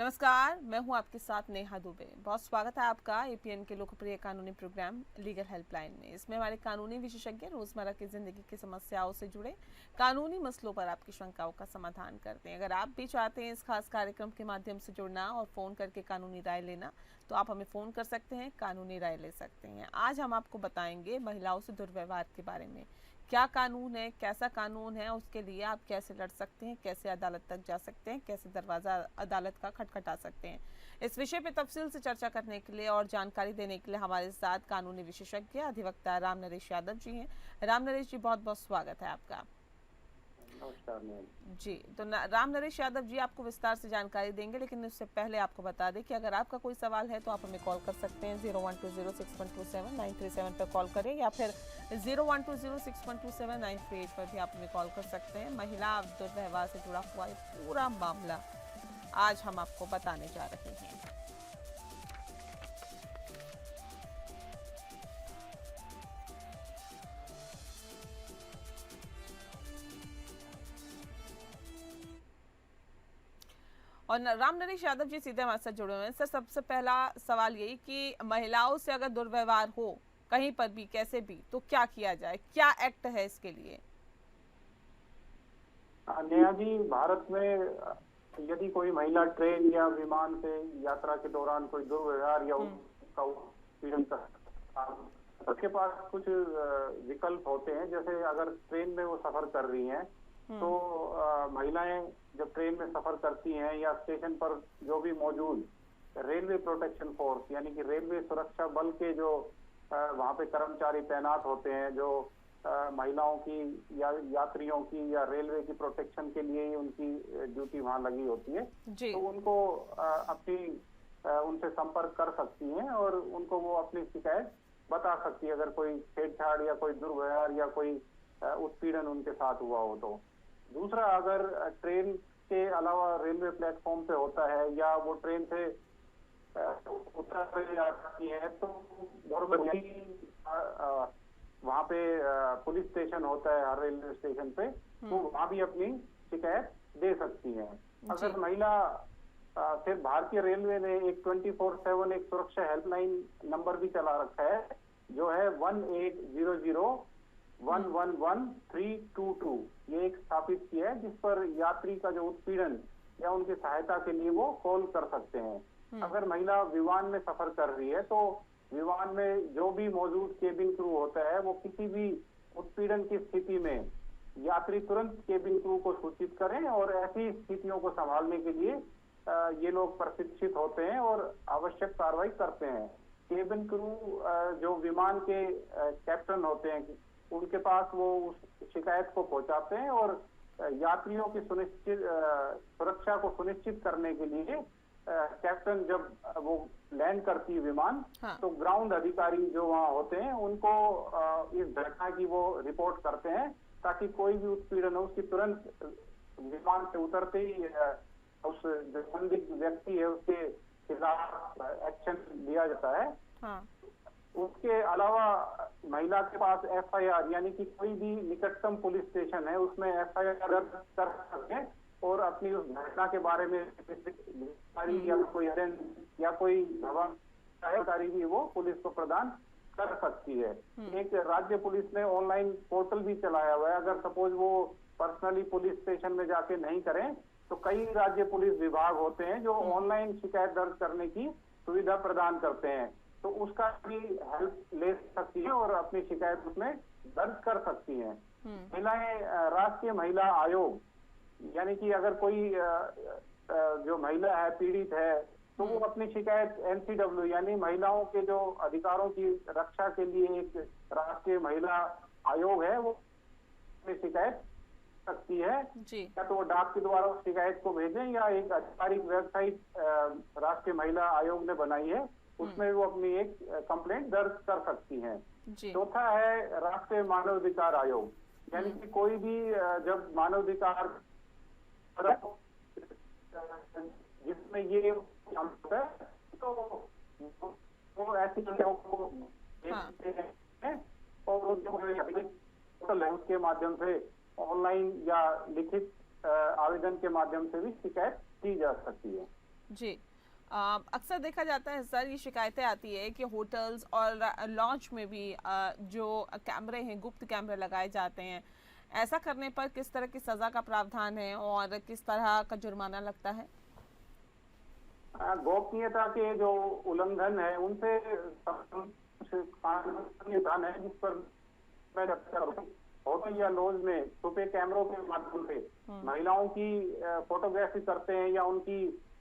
नमस्कार, मैं हूं आपके साथ नेहा दुबे। बहुत स्वागत है आपका एपीएन के लोकप्रिय कानूनी प्रोग्राम लीगल हेल्पलाइन में। इसमें हमारे कानूनी विशेषज्ञ रोजमर्रा की जिंदगी की समस्याओं से जुड़े कानूनी मसलों पर आपकी शंकाओं का समाधान करते हैं। अगर आप भी चाहते हैं इस खास कार्यक्रम के माध्यम से जुड़ना और फोन करके कानूनी राय लेना, तो आप हमें फोन कर सकते हैं, कानूनी राय ले सकते हैं। आज हम आपको बताएंगे महिलाओं से दुर्व्यवहार के बारे में। क्या कानून है, कैसा कानून है, उसके लिए आप कैसे लड़ सकते हैं, कैसे अदालत तक जा सकते हैं, कैसे दरवाजा अदालत का खटखटा सकते हैं। इस विषय पे तफसील से चर्चा करने के लिए और जानकारी देने के लिए हमारे साथ कानूनी विशेषज्ञ अधिवक्ता राम नरेश यादव जी हैं। राम नरेश जी, बहुत बहुत स्वागत है आपका। नमस्कार मैम। जी, तो राम नरेश यादव जी आपको विस्तार से जानकारी देंगे, लेकिन उससे पहले आपको बता दें कि अगर आपका कोई सवाल है तो आप हमें कॉल कर सकते हैं। 01206127 937 पर कॉल करें या फिर 01206127 पर भी आप हमें कॉल कर सकते हैं। महिला दुर्व्यवहार से जुड़ा हुआ ये पूरा मामला आज हम आपको बताने जा रहे हैं। और राम नरेश यादव जी सीधे हमारे साथ जुड़े हुए हैं। सर, सबसे पहला सवाल यही कि महिलाओं से अगर दुर्व्यवहार हो कहीं पर भी, कैसे भी, तो क्या किया जाए, क्या एक्ट है इसके लिए? नेहा जी, भारत में यदि कोई महिला ट्रेन या विमान से यात्रा के दौरान कोई दुर्व्यवहार या उसका उत्पीड़न कर, उसके पास कुछ विकल्प होते हैं। जैसे अगर ट्रेन में वो सफर कर रही हैं तो महिलाएं जब ट्रेन में सफर करती हैं या स्टेशन पर जो भी मौजूद रेलवे प्रोटेक्शन फोर्स यानी कि रेलवे सुरक्षा बल के जो वहाँ पे कर्मचारी तैनात होते हैं, जो महिलाओं की या यात्रियों की या रेलवे की प्रोटेक्शन के लिए ही उनकी ड्यूटी वहाँ लगी होती है, तो उनको उनसे संपर्क कर सकती हैं और उनको वो अपनी शिकायत बता सकती है अगर कोई छेड़छाड़ या कोई दुर्व्यवहार या कोई उत्पीड़न उनके साथ हुआ हो। तो दूसरा, अगर ट्रेन के अलावा रेलवे प्लेटफॉर्म पे होता है या वो ट्रेन से उतर जाती है तो वहाँ पे पुलिस स्टेशन होता है हर रेलवे स्टेशन पे, तो वहाँ भी अपनी शिकायत दे सकती हैं। अगर महिला फिर भारतीय रेलवे ने एक 24/7 एक सुरक्षा हेल्पलाइन नंबर भी चला रखा है, जो है 1800-111-322। ये एक स्थापित किया है जिस पर यात्री का जो उत्पीड़न या उनकी सहायता के लिए वो कॉल कर सकते हैं। अगर महिला विमान में सफर कर रही है तो विमान में जो भी मौजूद केबिन क्रू होता है वो किसी भी उत्पीड़न की स्थिति में यात्री तुरंत केबिन क्रू को सूचित करें और ऐसी स्थितियों को संभालने के लिए ये लोग प्रशिक्षित होते हैं और आवश्यक कार्रवाई करते हैं। केबिन क्रू जो विमान के कैप्टन होते हैं, उनके पास वो उस शिकायत को पहुंचाते हैं और यात्रियों की सुरक्षा को सुनिश्चित करने के लिए कैप्टन जब वो लैंड करती है विमान, तो ग्राउंड अधिकारी जो वहाँ होते हैं उनको इस घटना की वो रिपोर्ट करते हैं ताकि कोई भी उत्पीड़न हो उसकी तुरंत विमान से उतरते ही उस जो संदिग्ध व्यक्ति है उसके खिलाफ एक्शन लिया जाता है। उसके अलावा महिला के पास एफआईआर यानी कि कोई भी निकटतम पुलिस स्टेशन है उसमें एफआईआर दर्ज कर सकते हैं और अपनी उस घटना के बारे में या कोई या कोई जानकारी भी वो पुलिस को प्रदान कर सकती है। एक राज्य पुलिस ने ऑनलाइन पोर्टल भी चलाया हुआ है। अगर सपोज वो पर्सनली पुलिस स्टेशन में जाके नहीं करें तो कई राज्य पुलिस विभाग होते हैं जो ऑनलाइन शिकायत दर्ज करने की सुविधा प्रदान करते हैं, तो उसका भी हेल्प ले सकती है और अपनी शिकायत उसमें दर्ज कर सकती हैं। महिलाएं राष्ट्रीय महिला आयोग यानी कि अगर कोई जो महिला है पीड़ित है तो वो अपनी शिकायत NCW यानी महिलाओं के जो अधिकारों की रक्षा के लिए एक राष्ट्रीय महिला आयोग है, वो अपनी शिकायत सकती है। या तो वो डाक के द्वारा उस शिकायत को भेजें या एक आधिकारिक वेबसाइट राष्ट्रीय महिला आयोग ने बनाई है, उसमें वो अपनी एक कंप्लेंट दर्ज कर सकती हैं। चौथा है राष्ट्रीय मानवाधिकार आयोग, यानी कि कोई भी जब मानवाधिकार जिसमें ये होता है तो वो ऐसी चीजों को देखते हैं और पोर्टल है उसके माध्यम से ऑनलाइन या लिखित आवेदन के माध्यम से भी शिकायत की जा सकती है। जी। अक्सर देखा जाता है सर, ये शिकायतें आती है कि होटल्स और लॉन्च में भी जो कैमरे हैं, गुप्त कैमरे लगाए जाते हैं। ऐसा करने पर किस तरह की सजा का प्रावधान है और किस तरह का जुर्माना लगता है? गोपनीयता के जो उल्लंघन है उनसे कानून है जिस पर मैं चर्चा करूं। होटल या लॉज में छुपे कैमरों के माध्यम से महिलाओं की फोटोग्राफी करते हैं या उनकी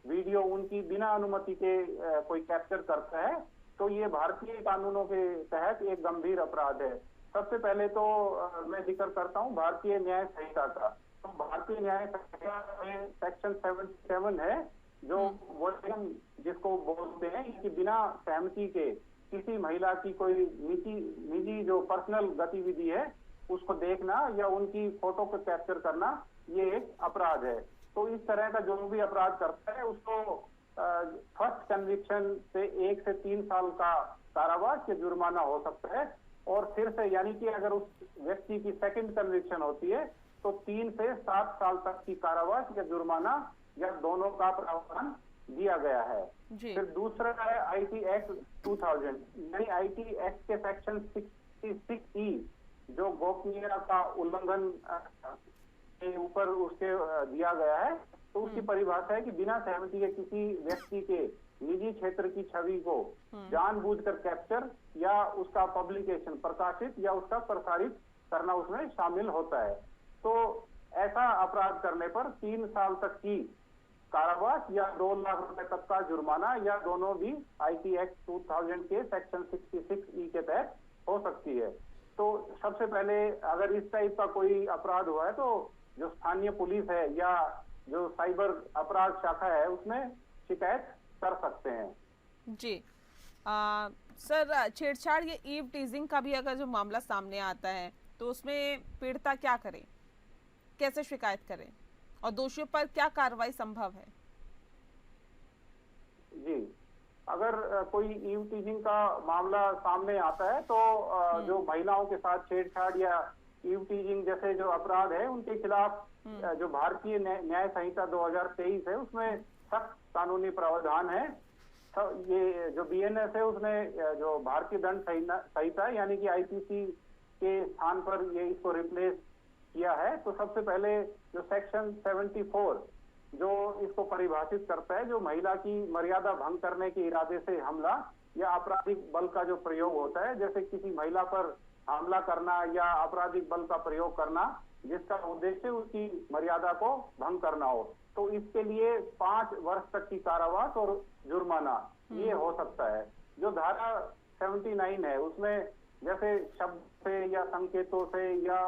वीडियो उनकी बिना अनुमति के कोई कैप्चर करता है, तो ये भारतीय कानूनों के तहत एक गंभीर अपराध है। सबसे पहले तो मैं जिक्र करता हूँ भारतीय न्याय संहिता का। तो भारतीय न्याय संहिता में सेक्शन 77 है, जो वो जिसको बोलते हैं कि बिना सहमति के किसी महिला की कोई निजी निजी जो पर्सनल गतिविधि है उसको देखना या उनकी फोटो को कैप्चर करना, ये एक अपराध है। तो इस तरह का जो भी अपराध करता है उसको फर्स्ट कन्विक्शन से 1 से 3 साल का कारावास या जुर्माना हो सकता है, और फिर से यानी कि अगर उस व्यक्ति की सेकंड कन्विक्शन होती है तो 3 से 7 साल तक की कारावास या जुर्माना या दोनों का प्रावधान दिया गया है। फिर दूसरा है आईटी एक्ट 2000, यानी आईटी एक्ट के सेक्शन 66E जो गोपनीयता का उल्लंघन के ऊपर उसके दिया गया है। तो उसकी परिभाषा है कि बिना सहमति के किसी व्यक्ति के निजी क्षेत्र की छवि को जानबूझकर कैप्चर या उसका पब्लिकेशन प्रकाशित या उसका प्रसारित करना उसमें शामिल होता है। तो ऐसा अपराध करने पर 3 साल तक की कारावास या 2 लाख रुपए तक का जुर्माना या दोनों भी आईटी एक्ट 2000 के सेक्शन 66E के तहत हो सकती है। तो सबसे पहले अगर इस टाइप का कोई अपराध हुआ है तो जो स्थानीय पुलिस है या जो साइबर अपराध शाखा है उसमें शिकायत कर सकते हैं। जी। सर, छेड़छाड़ या ईव टीजिंग का भी अगर जो मामला सामने आता है तो उसमें पीड़िता क्या करे, कैसे शिकायत करें और दोषियों पर क्या कार्रवाई संभव है? जी, अगर कोई ईव टीजिंग का मामला सामने आता है तो जो महिलाओं के साथ छेड़छाड़ या ईव टीजिंग जैसे जो अपराध है उनके खिलाफ जो भारतीय न्याय संहिता 2023 है उसमें सख्त कानूनी प्रावधान है। तो ये जो बीएनएस है उसमें जो भारतीय दंड संहिता यानी कि आईपीसी के स्थान पर ये इसको रिप्लेस किया है। तो सबसे पहले जो सेक्शन 74 जो इसको परिभाषित करता है, जो महिला की मर्यादा भंग करने के इरादे से हमला या आपराधिक बल का जो प्रयोग होता है, जैसे किसी महिला पर हमला करना या आपराधिक बल का प्रयोग करना जिसका उद्देश्य उसकी मर्यादा को भंग करना हो, तो इसके लिए 5 वर्ष तक की कारावास और जुर्माना ये हो सकता है। जो धारा 79 है उसमें जैसे शब्द से या संकेतों से या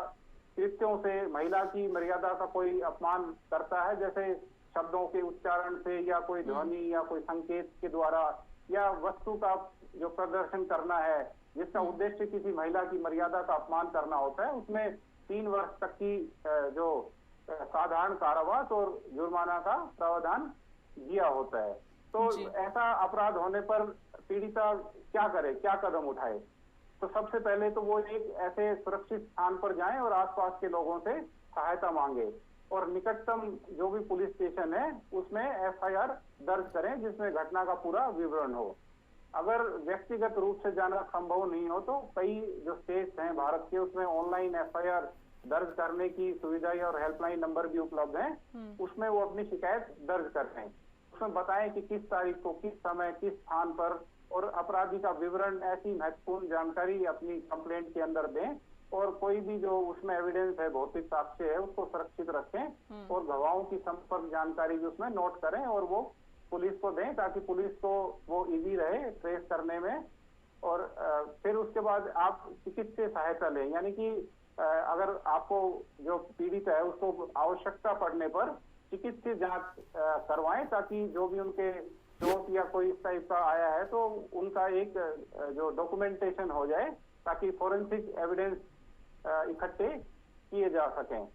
कृत्यों से महिला की मर्यादा का कोई अपमान करता है, जैसे शब्दों के उच्चारण से या कोई ध्वनि या कोई संकेत के द्वारा या वस्तु का जो प्रदर्शन करना है जिसका उद्देश्य किसी महिला की मर्यादा का अपमान करना होता है, उसमें 3 वर्ष तक की जो साधारण कारावास और जुर्माना का प्रावधान दिया होता है। तो ऐसा अपराध होने पर पीड़िता क्या करे, क्या कदम उठाए? तो सबसे पहले तो वो एक ऐसे सुरक्षित स्थान पर जाएं और आसपास के लोगों से सहायता मांगे और निकटतम जो भी पुलिस स्टेशन है उसमें एफआईआर दर्ज करें जिसमें घटना का पूरा विवरण हो। अगर व्यक्तिगत रूप से जाना संभव नहीं हो तो कई जो स्टेट्स हैं भारत के उसमें ऑनलाइन एफआईआर दर्ज करने की सुविधा और हेल्पलाइन नंबर भी उपलब्ध है, उसमें वो अपनी शिकायत दर्ज करते हैं। उसमें बताएं कि किस तारीख को किस समय किस स्थान पर, और अपराधी का विवरण ऐसी महत्वपूर्ण जानकारी अपनी कंप्लेंट के अंदर दें और कोई भी जो उसमें एविडेंस है, भौतिक साक्ष्य है, उसको सुरक्षित रखें और गवाहों की संपर्क जानकारी भी उसमें नोट करें और वो पुलिस को दें ताकि पुलिस को वो इजी रहे ट्रेस करने में। और फिर उसके बाद आप चिकित्सीय सहायता लें, यानी कि अगर आपको जो पीड़ित है उसको आवश्यकता पड़ने पर चिकित्सीय जांच करवाएं ताकि जो भी उनके चोट या कोई इस टाइप का आया है तो उनका एक जो डॉक्यूमेंटेशन हो जाए ताकि फोरेंसिक एविडेंस इकट्ठे किए जा सकें।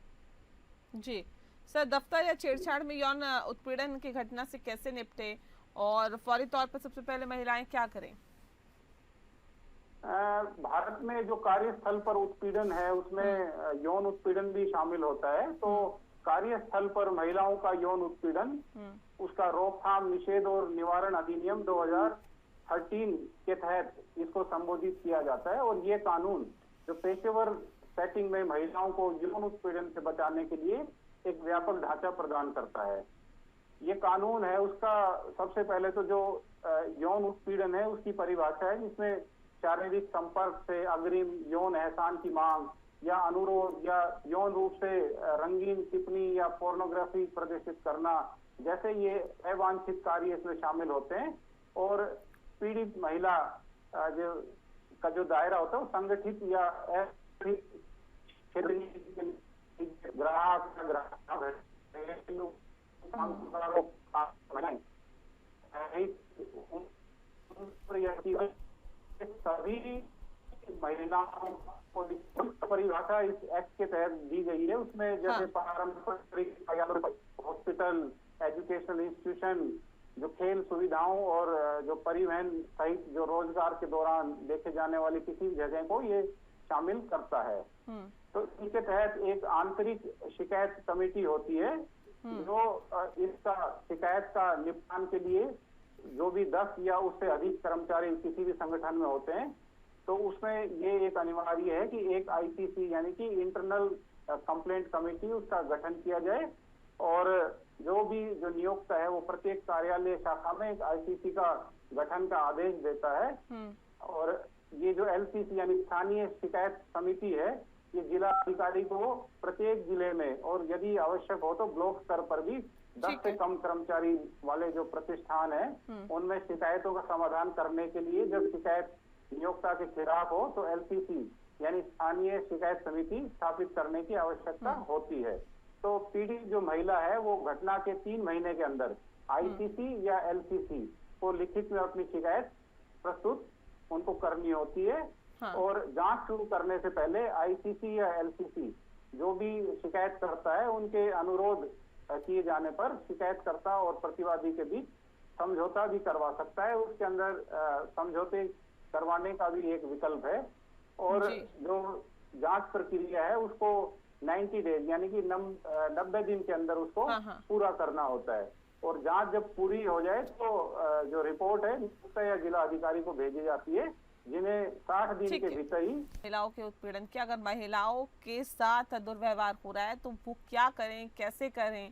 जी सर, दफ्तर या छेड़छाड़ में यौन उत्पीड़न की घटना से कैसे निपटे और फौरी तौर पर सबसे पहले महिलाएं क्या करें? भारत में जो कार्यस्थल पर उत्पीड़न है उसमें यौन उत्पीड़न भी शामिल होता है। तो कार्यस्थल पर महिलाओं का यौन उत्पीड़न, उसका रोकथाम, निषेध और निवारण अधिनियम 2013 के तहत इसको संबोधित किया जाता है। और ये कानून जो पेशेवर सेटिंग में महिलाओं को यौन उत्पीड़न से बचाने के लिए एक व्यापक ढांचा प्रदान करता है। ये कानून है उसका सबसे पहले तो जो यौन उत्पीड़न है उसकी परिभाषा है, जिसमें शारीरिक संपर्क से अग्रिम यौन एहसान की मांग या अनुरोध या यौन रूप से रंगीन टिप्पणी या पोर्नोग्राफी प्रदर्शित करना जैसे ये अवांछित कार्य इसमें शामिल होते हैं। और पीड़ित महिला का जो दायरा होता है वो संगठित या असंगठित सभी महिलाओं को परिभाषा इस एक्ट के तहत दी गई है। उसमें जैसे पारंपरिक हॉस्पिटल, एजुकेशनल इंस्टीट्यूशन, जो खेल सुविधाओं और जो परिवहन सहित जो रोजगार के दौरान देखे जाने वाली किसी जगह को ये शामिल करता है। तो इसके तहत एक आंतरिक शिकायत कमेटी होती है जो इसका शिकायत का निपटान के लिए जो भी 10 या उससे अधिक कर्मचारी किसी भी संगठन में होते हैं तो उसमें ये एक अनिवार्य है कि एक आईसीसी यानी कि इंटरनल कंप्लेंट कमेटी उसका गठन किया जाए। और जो भी जो नियोक्ता है वो प्रत्येक कार्यालय शाखा में एक आईसीसी का गठन का आदेश देता है। और ये जो एलसीसी यानी स्थानीय शिकायत समिति है ये जिला अधिकारी को प्रत्येक जिले में और यदि आवश्यक हो तो ब्लॉक स्तर पर भी 10 से कम कर्मचारी वाले जो प्रतिष्ठान है उनमें शिकायतों का समाधान करने के लिए जब शिकायत नियोक्ता के खिलाफ हो तो एलसीसी यानी स्थानीय शिकायत समिति स्थापित करने की आवश्यकता होती है। तो पीड़ित जो महिला है वो घटना के 3 महीने के अंदर आईसीसी या एलसीसी को लिखित में अपनी शिकायत प्रस्तुत उनको करनी होती है। और जांच शुरू करने से पहले आईसीसी या एलसीसी जो भी शिकायत करता है उनके अनुरोध किए जाने पर शिकायतकर्ता और प्रतिवादी के बीच समझौता भी करवा सकता है। उसके अंदर समझौते करवाने का भी एक विकल्प है। और जो जांच प्रक्रिया है उसको 90 डेज यानी कि 90 दिन के अंदर उसको पूरा करना होता है। और जांच जब पूरी हो जाए तो जो रिपोर्ट है या जिला अधिकारी को भेजी जाती है जिन्हें 60 दिन के भीतर ही महिलाओं के उत्पीड़न की अगर महिलाओं के साथ दुर्व्यवहार हो रहा है तो वो क्या करें, कैसे करें,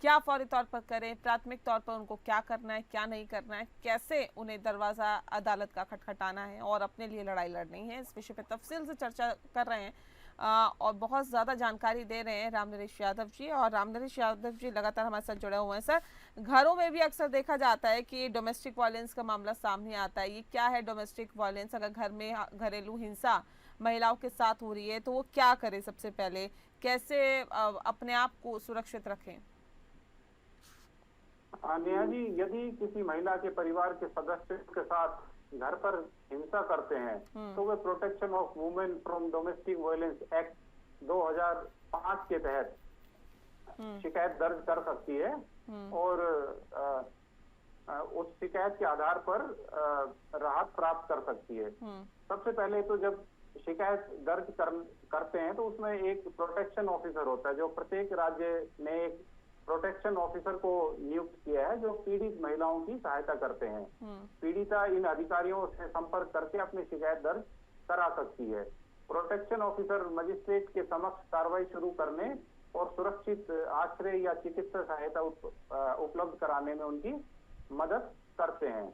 क्या फौरी तौर पर करें, प्राथमिक तौर पर उनको क्या करना है, क्या नहीं करना है, कैसे उन्हें दरवाजा अदालत का खटखटाना है और अपने लिए लड़ाई लड़नी है, इस विषय पे तफसील से चर्चा कर रहे हैं और बहुत ज़्यादा जानकारी दे रहे हैं रामनरेश यादव जी। और रामनरेश यादव जी लगातार हमारे साथ जुड़े हुए हैं। सर, घरों में भी अक्सर देखा जाता है कि डोमेस्टिक वायलेंस का मामला सामने आता है। ये क्या है डोमेस्टिक वायलेंस? अगर घर में घरेलू हिंसा महिलाओं के साथ हो रही है तो वो क्या करे? सबसे पहले कैसे अपने आप को सुरक्षित रखें? नेहा जी, यदि किसी महिला के परिवार के सदस्य के साथ घर पर हिंसा करते हैं तो वे protection of women from domestic violence act 2005 के तहत शिकायत दर्ज कर सकती है। और उस शिकायत के आधार पर राहत प्राप्त कर सकती है। सबसे पहले तो जब शिकायत दर्ज करते हैं तो उसमें एक प्रोटेक्शन ऑफिसर होता है जो प्रत्येक राज्य ने एक प्रोटेक्शन ऑफिसर को नियुक्त किया है जो पीड़ित महिलाओं की सहायता करते हैं। पीड़िता इन अधिकारियों से संपर्क करके अपनी शिकायत दर्ज करा सकती है। प्रोटेक्शन ऑफिसर मजिस्ट्रेट के समक्ष कार्रवाई शुरू करने और सुरक्षित आश्रय या चिकित्सा सहायता उपलब्ध कराने में उनकी मदद करते हैं।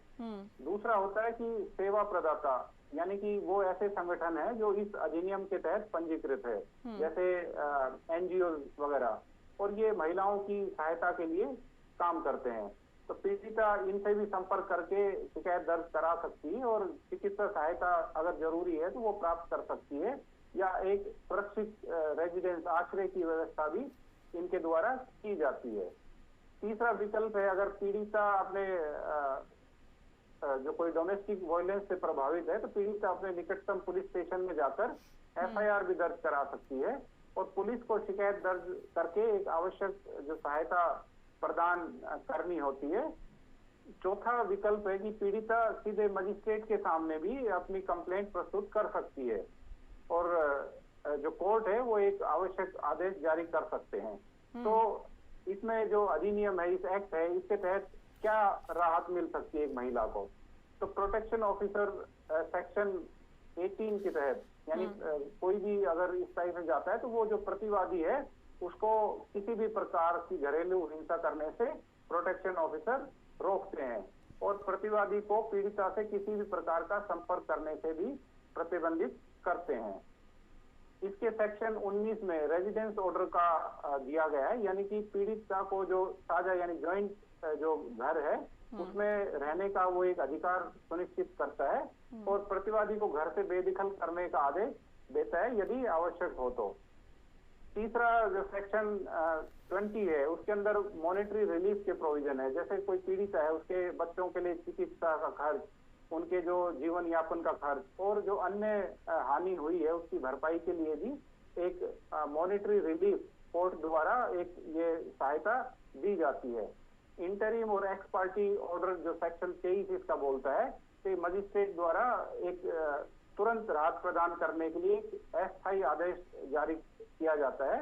दूसरा होता है कि सेवा प्रदाता यानी कि वो ऐसे संगठन है जो इस अधिनियम के तहत पंजीकृत है जैसे एनजीओ वगैरह, और ये महिलाओं की सहायता के लिए काम करते हैं। तो पीड़िता इनसे भी संपर्क करके शिकायत दर्ज करा सकती है और चिकित्सा सहायता अगर जरूरी है तो वो प्राप्त कर सकती है या एक सुरक्षित रेजिडेंस आश्रय की व्यवस्था भी इनके द्वारा की जाती है। तीसरा विकल्प है अगर पीड़िता अपने जो कोई डोमेस्टिक वायलेंस से प्रभावित है तो पीड़िता अपने निकटतम पुलिस स्टेशन में जाकर एफआईआर भी दर्ज करा सकती है और पुलिस को शिकायत दर्ज करके एक आवश्यक जो सहायता प्रदान करनी होती है। चौथा विकल्प है कि पीड़िता सीधे मजिस्ट्रेट के सामने भी अपनी कंप्लेंट प्रस्तुत कर सकती है और जो कोर्ट है वो एक आवश्यक आदेश जारी कर सकते हैं। तो इसमें जो अधिनियम है, इस एक्ट है, इसके तहत क्या राहत मिल सकती है एक महिला को? तो प्रोटेक्शन ऑफिसर सेक्शन 18 के तहत, यानी कोई भी अगर इस टाइप में जाता है तो वो जो प्रतिवादी है उसको किसी भी प्रकार की घरेलू हिंसा करने से प्रोटेक्शन ऑफिसर रोकते हैं और प्रतिवादी को पीड़िता से किसी भी प्रकार का संपर्क करने से भी प्रतिबंधित करते हैं। इसके सेक्शन 19 में रेजिडेंस ऑर्डर का दिया गया है, यानी कि पीड़िता को जो साझा यानी ज्वाइंट जो घर है उसमें रहने का वो एक अधिकार सुनिश्चित करता है और प्रतिवादी को घर से बेदखल करने का आदेश देता है यदि आवश्यक हो तो। तीसरा जो सेक्शन 20 है उसके अंदर मॉनेटरी रिलीफ के प्रोविजन है। जैसे कोई पीड़िता है, उसके बच्चों के लिए चिकित्सा का खर्च, उनके जो जीवन यापन का खर्च और जो अन्य हानि हुई है उसकी भरपाई के लिए भी एक मॉनेटरी रिलीफ कोर्ट द्वारा एक ये सहायता दी जाती है। इंटरिम और एक्स पार्टी ऑर्डर जो सेक्शन 23 इसका बोलता है कि मजिस्ट्रेट द्वारा एक तुरंत राहत प्रदान करने के लिए एक अस्थायी आदेश जारी किया जाता है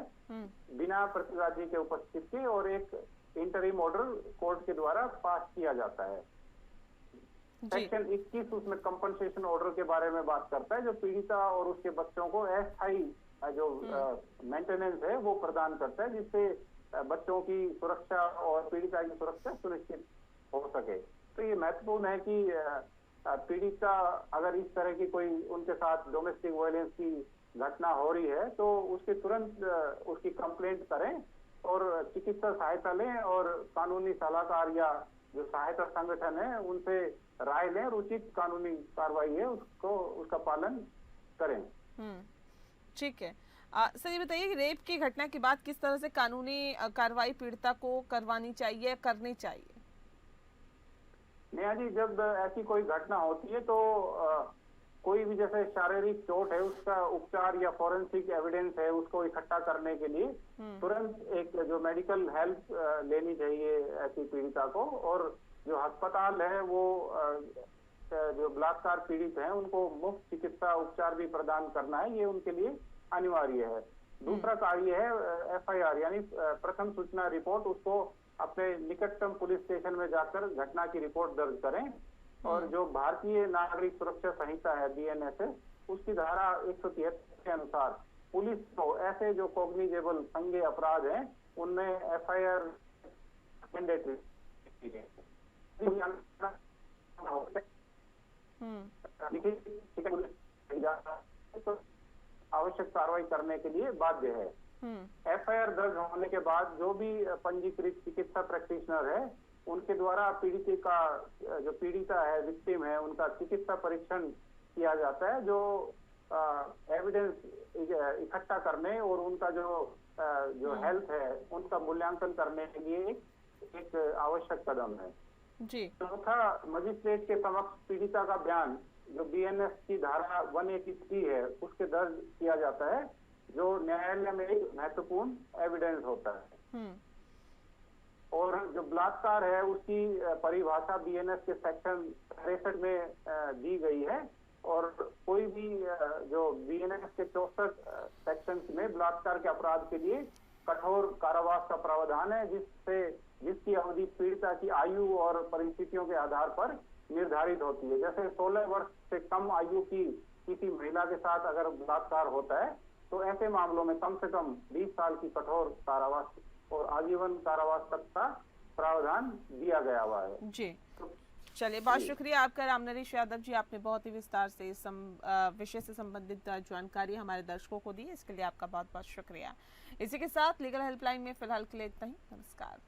बिना प्रतिवादी के उपस्थित के, और एक इंटरिम ऑर्डर कोर्ट के द्वारा पास किया जाता है। सेक्शन 21 उसमें कंपनसेशन ऑर्डर के बारे में बात करता है, जो पीड़िता और उसके बच्चों को अस्थायी जो मेंटेनेंस है वो प्रदान करता है, जिससे बच्चों की सुरक्षा और पीड़िता की सुरक्षा सुनिश्चित हो सके। तो ये महत्वपूर्ण है कि पीड़िता अगर इस तरह की कोई उनके साथ डोमेस्टिक वायलेंस की घटना हो रही है तो उसके तुरंत उसकी कंप्लेंट करें और चिकित्सा सहायता लें और कानूनी सलाहकार या जो सहायता संगठन है उनसे राय लें और उचित कानूनी कार्रवाई है उसको उसका पालन करें। ठीक है। सर ये बताइए कि रेप की घटना के बाद किस तरह से कानूनी कार्रवाई पीड़िता को करवानी चाहिए, करनी चाहिए? नेहा जी, जब ऐसी कोई घटना होती है तो कोई भी जैसे शारीरिक चोट है उसका उपचार या फॉरेंसिक एविडेंस है उसको इकट्ठा करने के लिए तुरंत एक जो मेडिकल हेल्प लेनी चाहिए ऐसी पीड़िता को, और जो अस्पताल है वो जो बलात्कार पीड़ित हैं उनको मुफ्त चिकित्सा उपचार भी प्रदान करना है, ये उनके लिए अनिवार्य है। दूसरा कार्य है एफआईआर यानी प्रथम सूचना रिपोर्ट, उसको अपने निकटतम पुलिस स्टेशन में जाकर घटना की रिपोर्ट दर्ज करें और जो भारतीय नागरिक सुरक्षा संहिता है बीएनएस उसकी धारा 173 के अनुसार पुलिस को ऐसे जो कॉग्निजेबल संज्ञेय अपराध हैं उनमें एफआईआर मैंडेटरी आवश्यक कार्रवाई करने के लिए बाध्य है। एफआईआर दर्ज होने के बाद जो भी पंजीकृत चिकित्सा प्रैक्टिशनर है उनके द्वारा पीड़ित का जो पीड़िता है विक्टिम है उनका चिकित्सा परीक्षण किया जाता है, जो एविडेंस इकट्ठा करने और उनका जो हेल्थ है उनका मूल्यांकन करने के लिए एक आवश्यक कदम है जी। चौथा, मजिस्ट्रेट के समक्ष पीड़िता का बयान जो बीएनएस की धारा 183 है उसके दर्ज किया जाता है, जो न्यायालय में एक महत्वपूर्ण एविडेंस होता है। और जो बलात्कार है उसकी परिभाषा बीएनएस के सेक्शन 63 में दी गई है और कोई भी जो बीएनएस के 64 सेक्शन में बलात्कार के अपराध के लिए कठोर कारावास का प्रावधान है, जिसकी अवधि पीड़िता की आयु और परिस्थितियों के आधार पर निर्धारित होती है। जैसे 16 वर्ष से कम आयु की किसी महिला के साथ अगर बलात्कार होता है तो ऐसे मामलों में कम से कम 20 साल की कठोर कारावास और आजीवन कारावास तक का प्रावधान दिया गया हुआ है जी। चलिए, बहुत शुक्रिया आपका रामनरेश यादव जी, आपने बहुत ही विस्तार से इस विषय से संबंधित जानकारी हमारे दर्शकों को दी, इसके लिए आपका बहुत बहुत शुक्रिया। इसी के साथ लीगल हेल्पलाइन में फिलहाल के लिए इतना ही। नमस्कार।